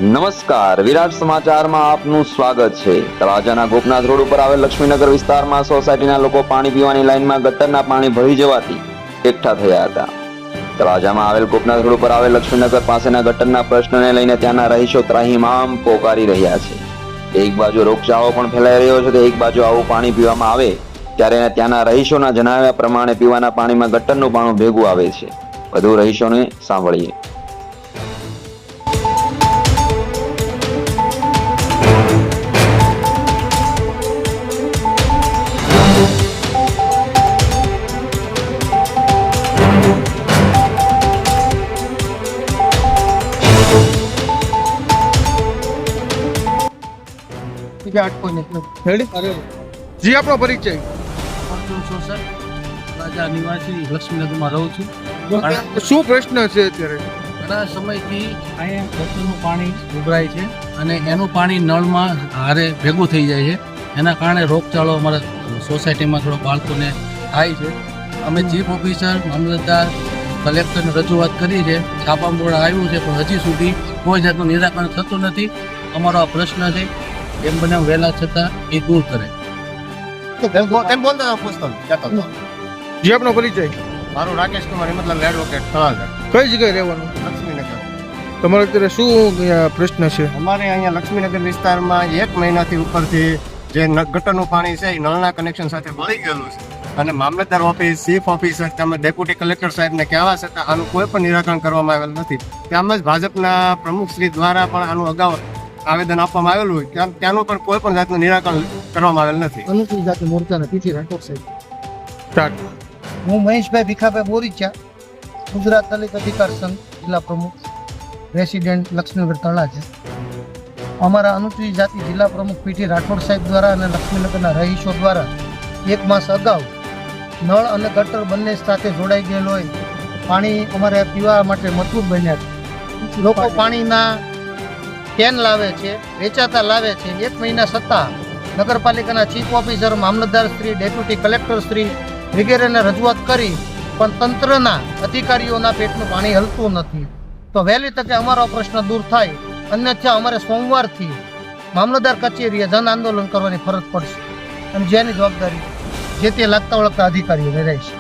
નમસ્કાર, વિરાટ સમાચારમાં આપનું સ્વાગત છે। તળાજાના ગોપનાથ રોડ ઉપર આવેલ લક્ષ્મીનગર વિસ્તારમાં સોસાયટીના લોકો પાણી પીવાની લાઈનમાં ગટરના પાણી ભરી જવાથી એકઠા થયા હતા। તળાજામાં આવેલ ગોપનાથ રોડ ઉપર આવેલ લક્ષ્મીનગર પાસેના ગટરના પ્રશ્નને લઈને ત્યાંના રહીશો ત્રાહિમામ પોકારી રહ્યા છે। એક બાજુ રોગચાળો પણ ફેલાઈ રહ્યો છે તો એક બાજુ આવું પાણી પીવામાં આવે ત્યારે ત્યાંના રહીશોના જણાવ્યા પ્રમાણે પીવાના પાણીમાં ગટરનું પાણી ભેગું આવે છે। વધુ રહીશોને સાંભળીએ। જી આપનો પરિચય? રાજા નિવાસી લક્ષ્મીનગરમાં રહું છું। શું પ્રશ્ન છે અત્યારે? ઘણા સમયથી અહીંયા ગટરનું પાણી ઉભરાય છે અને એનું પાણી નળમાં હારે ભેગું થઈ જાય છે। એના કારણે રોગચાળો અમારા સોસાયટીમાં થોડો બાળકોને થાય છે। અમે ચીફ ઓફિસર, મામલતદાર, કલેક્ટરને રજૂઆત કરી છે, છાપામાં આવ્યું છે, પણ હજી સુધી કોઈ જાતનું નિરાકરણ થતું નથી। અમારો આ પ્રશ્ન છે, એમ બને વહેલા છતાં એ દૂર કરે। જી આપનો પરિચય? મારું રાકેશ કુમાર મતલબ એડવોકેટ તળાજા, કઈ જગ્યાએ રહેવાનું? લક્ષ્મીનગર। તમારે અત્યારે શું પ્રશ્ન છે? અમારે અહીંયા લક્ષ્મીનગર વિસ્તારમાં 1 મહિનાથી ઉપરથી જે ગટરનું પાણી છે એ નળના કનેક્શન સાથે મળી ગયેલું છે અને મામલતદાર ઓફિસ, ચીફ ઓફિસર તેમજ ડેપ્યુટી કલેક્ટર સાહેબને કહેવા છતાં આનું કોઈ પણ નિરાકરણ કરવામાં આવેલ નથી। તેમજ ભાજપના પ્રમુખશ્રી દ્વારા પણ આનું અગાઉ આવેદન આપવામાં આવેલું હોય ત્યાંનું પણ કોઈ પણ જાતનું નિરાકરણ કરવામાં આવેલ નથી। અનુસૂચિત જાતિ મોરચાના પીટી રાઠોડ સાહેબ। સ્ટાર્ટ। હું મહેશભાઈ ભીખાભાઈ બોરીચા, ગુજરાત દલિત અધિકાર સંઘ જિલ્લા પ્રમુખ, રેસિડેન્ટ લક્ષ્મીનગર તળાજા। અમારા અનુસૂચિત જાતિ જિલ્લા પ્રમુખ પીટી રાઠોડ સાહેબ દ્વારા અને લક્ષ્મીનગરના રહીશો દ્વારા 1 માસ અગાઉ નળ અને ગટર બંને સાથે જોડાઈ ગયેલ હોય પાણી અમારે પીવા માટે મજબૂત બન્યા છે। લોકો પાણીના કેન લાવે છે, વેચાતા લાવે છે। 1 મહિના છતાં નગરપાલિકાના ચીફ ઓફિસર, મામલતદાર શ્રી, ડેપ્યુટી કલેક્ટર શ્રી વગેરેને રજૂઆત કરી પણ તંત્રના અધિકારીઓના પેટનું પાણી હલતું નથી। તો વહેલી તકે અમારો પ્રશ્ન દૂર થાય, અન્યથા અમારે સોમવારથી મામલતદાર કચેરીએ જન આંદોલન કરવાની ફરજ પડશે અને જેની જવાબદારી જે તે લાગતા વળગતા અધિકારીઓને રહેશે।